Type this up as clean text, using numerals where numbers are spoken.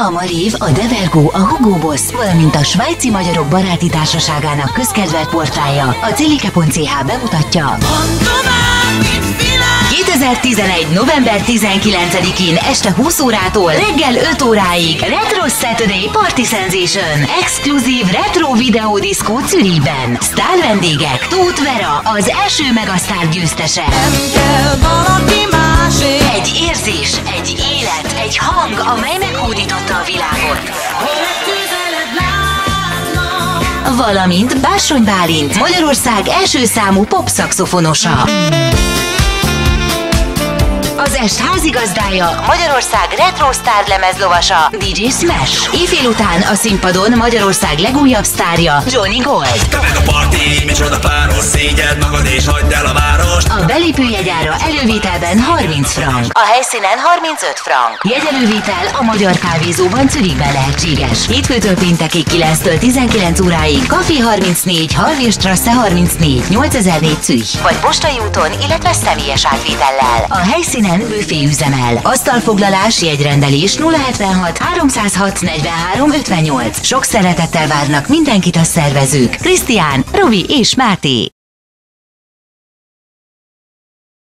A Malév, a Devergo, a Hugo Boss, valamint a Svájci Magyarok Baráti Társaságának közkedvelt portálja, a Cilike.ch bemutatja 2011. november 19-én este 20 órától reggel 5 óráig Retro Saturday Party Sensation exkluzív retro videódiszkó Zürichben. Sztár vendégek: Tóth Vera, az első Megasztár győztese. Egy érzés, egy élet, egy hang, amely meghódította a világot. Valamint Bársony Bálint, Magyarország első számú pop-szaxofonosa. Az est házigazdája, Magyarország retro sztár lemezlovasa, DJ Smash. Éjfél után a színpadon Magyarország legújabb sztárja, Johnny Gold. Te meg a parti, micsoda páros, szégyeld magad és hagyd el a várost. A belépőjegyára elővételben 30 frank, a helyszínen 35 frank. Jegyelővétel a Magyar Kávézóban Zürichben lehetséges. Hétfőtől péntekig 9-től 19 óráig, Café 34, Hallwérstrasse 34, 8004 Zürich. Vagy postai úton, illetve személyes átvétellel. A helyszínen büfé üzemel. Asztalfoglalás, jegyrendelés 076 306 43 58. Sok szeretettel várnak mindenkit a szervezők: Krisztián, Robi és Máté.